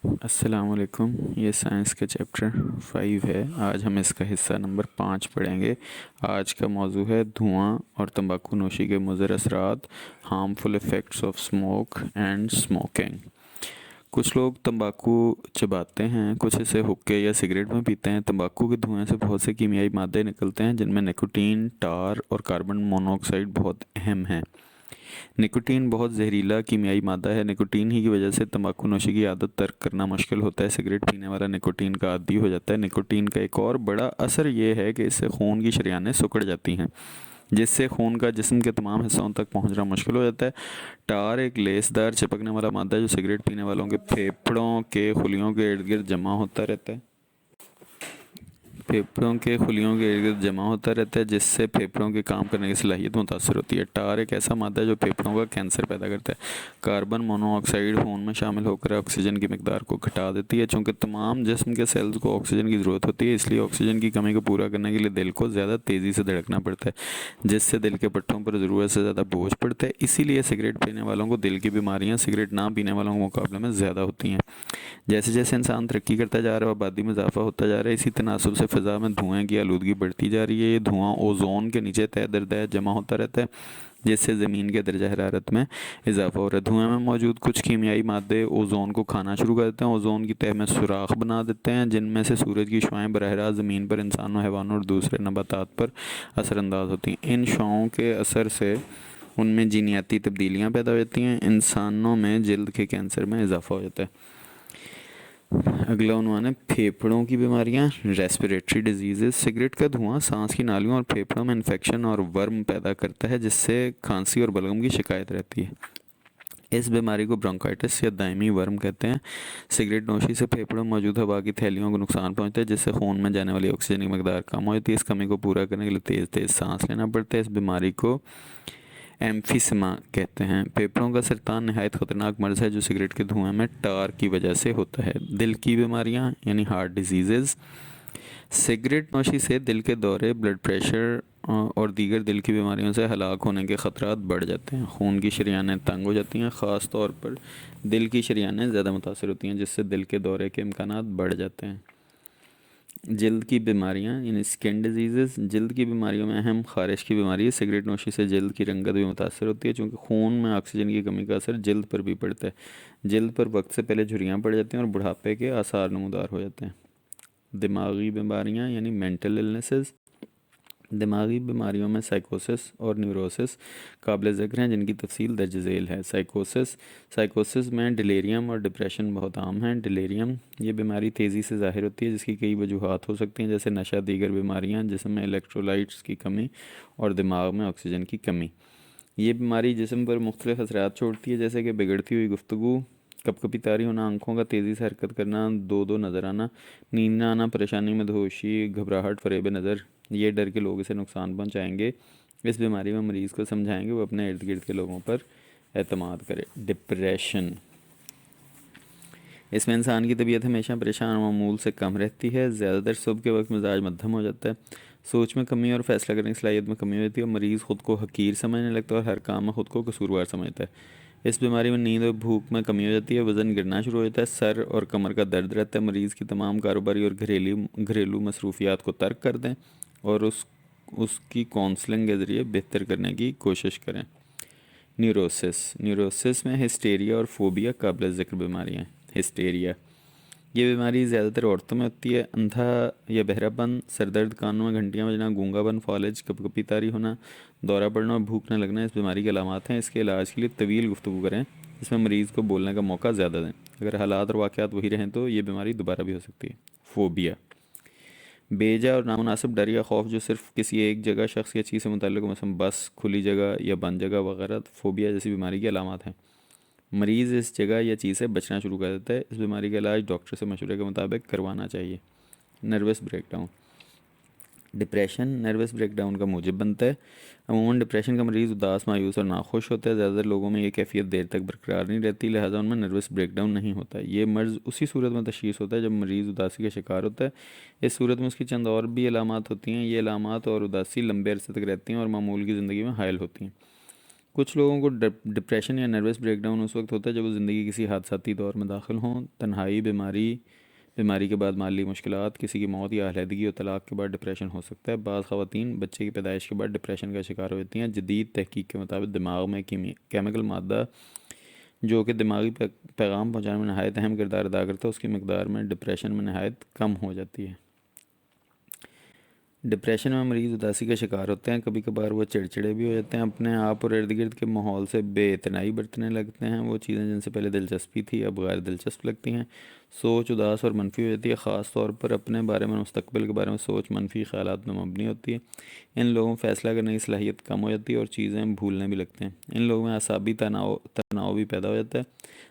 السلام علیکم۔ یہ سائنس کا چیپٹر 5 ہے۔ آج ہم اس کا حصہ نمبر 5 پڑھیں گے۔ آج کا موضوع ہے دھواں اور تمباکو نوشی کے مضر اثرات، harmful effects of smoke and smoking. کچھ لوگ تمباکو چباتے ہیں، کچھ اسے حقے یا سگریٹ میں پیتے ہیں۔ تمباکو کے دھوئیں سے بہت سے کیمیائی مادے نکلتے ہیں جن میں نکوٹین، ٹار اور کاربن مونوکسائڈ بہت اہم ہیں۔ نکوٹین بہت زہریلا کیمیائی مادہ ہے۔ نکوٹین ہی کی وجہ سے تمباکو نوشی کی عادت ترک کرنا مشکل ہوتا ہے۔ سگریٹ پینے والا نکوٹین کا عادی ہو جاتا ہے۔ نکوٹین کا ایک اور بڑا اثر یہ ہے کہ اس سے خون کی شریانیں سکڑ جاتی ہیں، جس سے خون کا جسم کے تمام حصوں تک پہنچنا مشکل ہو جاتا ہے۔ ٹار ایک لیس دار چپکنے والا مادہ ہے جو سگریٹ پینے والوں کے پھیپھڑوں کے خلیوں کے ارد گرد جمع ہوتا رہتا ہے جس سے پھیپھڑوں کے کام کرنے کی صلاحیت متاثر ہوتی ہے۔ ٹار ایک ایسا مادہ ہے جو پھیپھڑوں کا کینسر پیدا کرتا ہے۔ کاربن مونو آکسائڈ خون میں شامل ہو کر آکسیجن کی مقدار کو گھٹا دیتی ہے۔ چونکہ تمام جسم کے سیلز کو آکسیجن کی ضرورت ہوتی ہے، اس لیے آکسیجن کی کمی کو پورا کرنے کے لیے دل کو زیادہ تیزی سے دھڑکنا پڑتا ہے، جس سے دل کے پٹھوں پر ضرورت سے زیادہ بوجھ پڑتا ہے۔ اسی لیے سگریٹ پینے والوں کو دل کی بیماریاں سگریٹ نہ پینے والوں کے مقابلے میں زیادہ ہوتی ہیں۔ جیسے جیسے انسان ترقی کرتا جا رہا ہے، آبادی میں اضافہ ہوتا جا رہا ہے، اسی تناسب سے فضا میں دھوئیں کی آلودگی بڑھتی جا رہی ہے۔ یہ دھواں اوزون کے نیچے تہ در دہ جمع ہوتا رہتا ہے، جس سے زمین کے درجہ حرارت میں اضافہ ہو رہا ہے۔ دھوئیں میں موجود کچھ کیمیائی مادے اوزون کو کھانا شروع کر دیتے ہیں، اوزون کی تہ میں سوراخ بنا دیتے ہیں، جن میں سے سورج کی شعاعیں براہ راست زمین پر انسانوں، حیوانوں اور دوسرے نباتات پر اثر انداز ہوتی ہیں۔ ان شعاعوں کے اثر سے ان میں جینیاتی تبدیلیاں پیدا ہو جاتی ہیں۔ انسانوں میں جلد کے کینسر میں اضافہ ہو جاتا ہے۔ اگلا عنوان ہے پھیپھڑوں کی بیماریاں، ریسپیریٹری ڈیزیزز۔ سگریٹ کا دھواں سانس کی نالیوں اور پھیپھڑوں میں انفیکشن اور ورم پیدا کرتا ہے، جس سے کھانسی اور بلغم کی شکایت رہتی ہے۔ اس بیماری کو برونکائٹس یا دائمی ورم کہتے ہیں۔ سگریٹ نوشی سے پھیپھڑوں میں موجود ہوا کی تھیلیوں کو نقصان پہنچتا ہے، جس سے خون میں جانے والی آکسیجن کی مقدار کم ہو جاتی ہے۔ اس کمی کو پورا کرنے کے لیے تیز تیز سانس لینا پڑتا ہے۔ اس بیماری کو ایمفیسیما کہتے ہیں۔ پھیپھڑوں کا سرطان نہایت خطرناک مرض ہے جو سگریٹ کے دھوئیں میں ٹار کی وجہ سے ہوتا ہے۔ دل کی بیماریاں یعنی ہارٹ ڈیزیزز۔ سگریٹ نوشی سے دل کے دورے، بلڈ پریشر اور دیگر دل کی بیماریوں سے ہلاک ہونے کے خطرات بڑھ جاتے ہیں۔ خون کی شریانیں تنگ ہو جاتی ہیں، خاص طور پر دل کی شریانیں زیادہ متاثر ہوتی ہیں، جس سے دل کے دورے کے امکانات بڑھ جاتے ہیں۔ جلد کی بیماریاں یعنی اسکن ڈیزیزز۔ جلد کی بیماریوں میں اہم خارش کی بیماری ہے۔ سگریٹ نوشی سے جلد کی رنگت بھی متاثر ہوتی ہے، چونکہ خون میں آکسیجن کی کمی کا اثر جلد پر بھی پڑتا ہے۔ جلد پر وقت سے پہلے جھریاں پڑ جاتی ہیں اور بڑھاپے کے آثار نمودار ہو جاتے ہیں۔ دماغی بیماریاں یعنی مینٹل النیسز۔ دماغی بیماریوں میں سائیکوسس اور نیوروسس قابل ذکر ہیں، جن کی تفصیل درج ذیل ہے۔ سائیکوسس میں ڈیلیریم اور ڈپریشن بہت عام ہیں۔ ڈیلیریم یہ بیماری تیزی سے ظاہر ہوتی ہے، جس کی کئی وجوہات ہو سکتی ہیں، جیسے نشہ، دیگر بیماریاں، جسم میں الیکٹرولائٹس کی کمی اور دماغ میں آکسیجن کی کمی۔ یہ بیماری جسم پر مختلف اثرات چھوڑتی ہے، جیسے کہ بگڑتی ہوئی گفتگو، کپ کپی طاری ہونا، آنکھوں کا تیزی سے حرکت کرنا، دو دو نظر آنا، نیند نہ آنا، پریشانی میں دھوشی، گھبراہٹ، فریب نظر۔ یہ ڈر کے لوگ اسے نقصان پہنچائیں گے۔ اس بیماری میں مریض کو سمجھائیں گے وہ اپنے ارد گرد کے لوگوں پر اعتماد کرے۔ ڈپریشن، اس میں انسان کی طبیعت ہمیشہ پریشان و معمول سے کم رہتی ہے۔ زیادہ تر صبح کے وقت مزاج مدھم ہو جاتا ہے، سوچ میں کمی اور فیصلہ کرنے کی صلاحیت میں کمی ہو جاتی ہے، اور مریض خود کو حقیر سمجھنے لگتا ہے اور ہر کام میں خود کو قصوروار سمجھتا ہے۔ اس بیماری میں نیند اور بھوک میں کمی ہو جاتی ہے، وزن گرنا شروع ہو جاتا ہے، سر اور کمر کا درد رہتا ہے۔ مریض کی تمام کاروباری اور گھریلو مصروفیات کو ترک کر دیں اور اس کی کونسلنگ کے ذریعے بہتر کرنے کی کوشش کریں۔ نیوروسس میں ہسٹیریا اور فوبیا قابل ذکر بیماریاں ہیں۔ ہسٹیریا یہ بیماری زیادہ تر عورتوں میں ہوتی ہے۔ اندھا یا بہرا پن، سر درد، کانوں میں گھنٹیاں بجنا، گونگا پن، فالج، کپ کپی طاری ہونا، دورہ پڑنا اور بھوک نہ لگنا اس بیماری کے علامات ہیں۔ اس کے علاج کے لیے طویل گفتگو کریں، اس میں مریض کو بولنے کا موقع زیادہ دیں۔ اگر حالات اور واقعات وہی رہیں تو یہ بیماری دوبارہ بھی ہو سکتی ہے۔ فوبیا بیجا اور نامناسب ڈر یا خوف جو صرف کسی ایک جگہ، شخص یا چیز سے متعلق ہو، مثلا بس، کھلی جگہ یا بند جگہ وغیرہ، فوبیا جیسی بیماری کی علامات ہیں۔ مریض اس جگہ یا چیز سے بچنا شروع کر دیتا ہے۔ اس بیماری کا علاج ڈاکٹر سے مشورے کے مطابق کروانا چاہیے۔ Nervous break down, depression nervous break down کا موجب بنتا ہے۔ عموماً ڈپریشن کا مریض اداس، مایوس اور ناخوش ہوتا ہے۔ زیادہ تر لوگوں میں یہ کیفیت دیر تک برقرار نہیں رہتی، لہٰذا ان میں نروس بریک ڈاؤن نہیں ہوتا۔ یہ مرض اسی صورت میں تشخیص ہوتا ہے جب مریض اداسی کا شکار ہوتا ہے۔ اس صورت میں اس کی چند اور بھی علامات ہوتی ہیں۔ یہ علامات اور اداسی لمبے عرصے تک رہتی ہیں اور معمول کی زندگی میں حائل ہوتی ہیں۔ کچھ لوگوں کو ڈپریشن یا نروس بریک ڈاؤن اس وقت ہوتا ہے جب وہ زندگی کسی حادثاتی دور میں داخل ہوں. تنہائی، بیماری کے بعد مالی مشکلات، کسی کی موت یا علیحدگی اور طلاق کے بعد ڈپریشن ہو سکتا ہے. بعض خواتین بچے کی پیدائش کے بعد ڈپریشن کا شکار ہو جاتی ہیں. جدید تحقیق کے مطابق دماغ میں کیمیکل مادہ جو کہ دماغی پیغام پہنچانے میں نہایت اہم کردار ادا کرتا ہے، اس کی مقدار میں ڈپریشن میں نہایت کم ہو جاتی ہے. ڈپریشن میں مریض اداسی کا شکار ہوتے ہیں. کبھی کبھار وہ چڑچڑے بھی ہو جاتے ہیں، اپنے آپ اور ارد گرد کے ماحول سے بے اعتنائی برتنے لگتے ہیں. وہ چیزیں جن سے پہلے دلچسپی تھی اب غیر دلچسپ لگتی ہیں. سوچ اداس اور منفی ہو جاتی ہے، خاص طور پر اپنے بارے میں، مستقبل کے بارے میں سوچ منفی خیالات میں مبنی ہوتی ہے. ان لوگوں میں فیصلہ کرنے کی صلاحیت کم ہو جاتی ہے اور چیزیں بھولنے بھی لگتے ہیں. ان لوگوں میں اعصابی تناؤ بھی پیدا ہو جاتا ہے.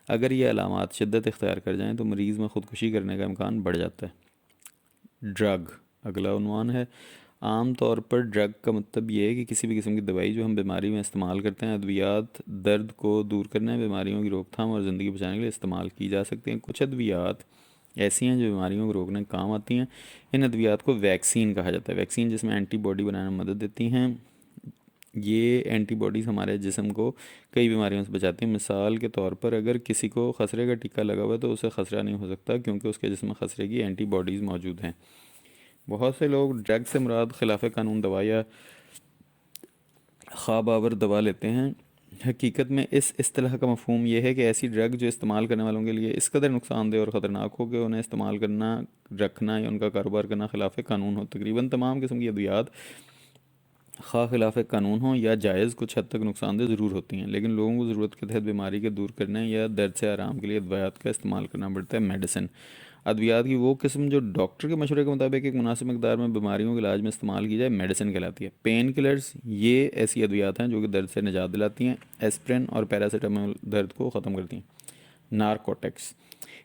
اگر یہ علامات شدت اختیار کر جائیں تو مریض میں خودکشی کرنے کا امکان بڑھ جاتا ہے. ڈرگ اگلا عنوان ہے. عام طور پر ڈرگ کا مطلب یہ ہے کہ کسی بھی قسم کی دوائی جو ہم بیماری میں استعمال کرتے ہیں. ادویات درد کو دور کرنے، بیماریوں کی روک تھام اور زندگی بچانے کے لیے استعمال کی جا سکتی ہیں. کچھ ادویات ایسی ہیں جو بیماریوں کو روکنے کے کام آتی ہیں. ان ادویات کو ویکسین کہا جاتا ہے. ویکسین جس میں اینٹی باڈی بنانے میں مدد دیتی ہیں. یہ اینٹی باڈیز ہمارے جسم کو کئی بیماریوں سے بچاتی ہیں. مثال کے طور پر اگر کسی کو خسرے کا ٹیکہ لگا ہوا ہے تو اسے خسرہ نہیں ہو سکتا کیونکہ اس کے جسم میں خسرے کی اینٹی باڈیز موجود ہیں. بہت سے لوگ ڈرگ سے مراد خلاف قانون دوا یا خواب آور دوا لیتے ہیں. حقیقت میں اس اصطلاح کا مفہوم یہ ہے کہ ایسی ڈرگ جو استعمال کرنے والوں کے لیے اس قدر نقصان دہ اور خطرناک ہو کہ انہیں استعمال کرنا، رکھنا یا ان کا کاروبار کرنا خلاف قانون ہو. تقریباً تمام قسم کی ادویات خواہ خلاف قانون ہوں یا جائز کچھ حد تک نقصان دہ ضرور ہوتی ہیں، لیکن لوگوں کو ضرورت کے تحت بیماری کے دور کرنے یا درد سے آرام کے لیے ادویات کا استعمال کرنا پڑتا ہے. میڈیسن ادویات کی وہ قسم جو ڈاکٹر کے مشورے کے مطابق ایک مناسب مقدار میں بیماریوں کے علاج میں استعمال کی جائے میڈیسن کہلاتی ہے. پین کلرز یہ ایسی ادویات ہیں جو کہ درد سے نجات دلاتی ہیں. ایسپرین اور پیراسیٹامول درد کو ختم کرتی ہیں. نارکوٹکس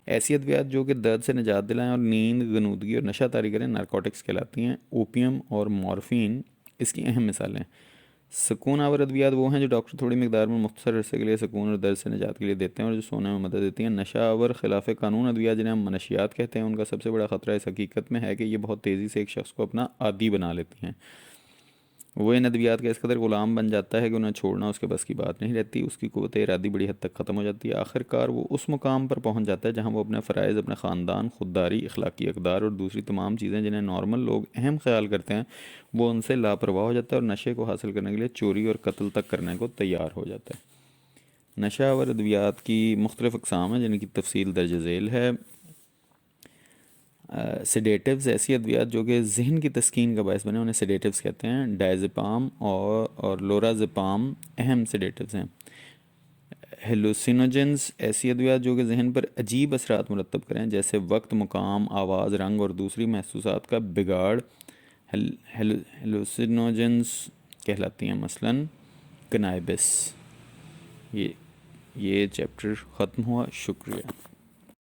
ایسی ادویات جو کہ درد سے نجات دلائیں اور نیند، غنودگی اور نشہ طاری کریں نارکوٹکس کہلاتی ہیں. اوپیم اور مورفین اس کی اہم مثالیں. سکون آور ادویات وہ ہیں جو ڈاکٹر تھوڑی مقدار میں مختصر عرصے کے لیے سکون اور درد سے نجات کے لیے دیتے ہیں اور جو سونے میں مدد دیتی ہیں. نشہ آور خلاف قانون ادویات جنہیں ہم منشیات کہتے ہیں، ان کا سب سے بڑا خطرہ اس حقیقت میں ہے کہ یہ بہت تیزی سے ایک شخص کو اپنا عادی بنا لیتی ہیں. وہ ان ادویات کا اس قدر غلام بن جاتا ہے کہ انہیں چھوڑنا اس کے بس کی بات نہیں رہتی. اس کی قوت ارادی بڑی حد تک ختم ہو جاتی ہے. آخر کار وہ اس مقام پر پہنچ جاتا ہے جہاں وہ اپنے فرائض، اپنے خاندان، خودداری، اخلاقی اقدار اور دوسری تمام چیزیں جنہیں نارمل لوگ اہم خیال کرتے ہیں، وہ ان سے لاپرواہ ہو جاتا ہے اور نشے کو حاصل کرنے کے لیے چوری اور قتل تک کرنے کو تیار ہو جاتا ہے. نشہ آور ادویات کی مختلف اقسام ہیں جن کی تفصیل درج ذیل ہے. سیڈیٹیوز ایسی ادویات جو کہ ذہن کی تسکین کا باعث بنے انہیں سیڈیٹیوز کہتے ہیں. ڈائزپام اور لورازپام اہم سیڈیٹیوز ہیں. ہیلوسینوجنز ایسی ادویات جو کہ ذہن پر عجیب اثرات مرتب کریں جیسے وقت، مقام، آواز، رنگ اور دوسری محسوسات کا بگاڑ ہیلوسینوجنز کہلاتی ہیں. مثلاً کنائبس. یہ چیپٹر ختم ہوا. شکریہ.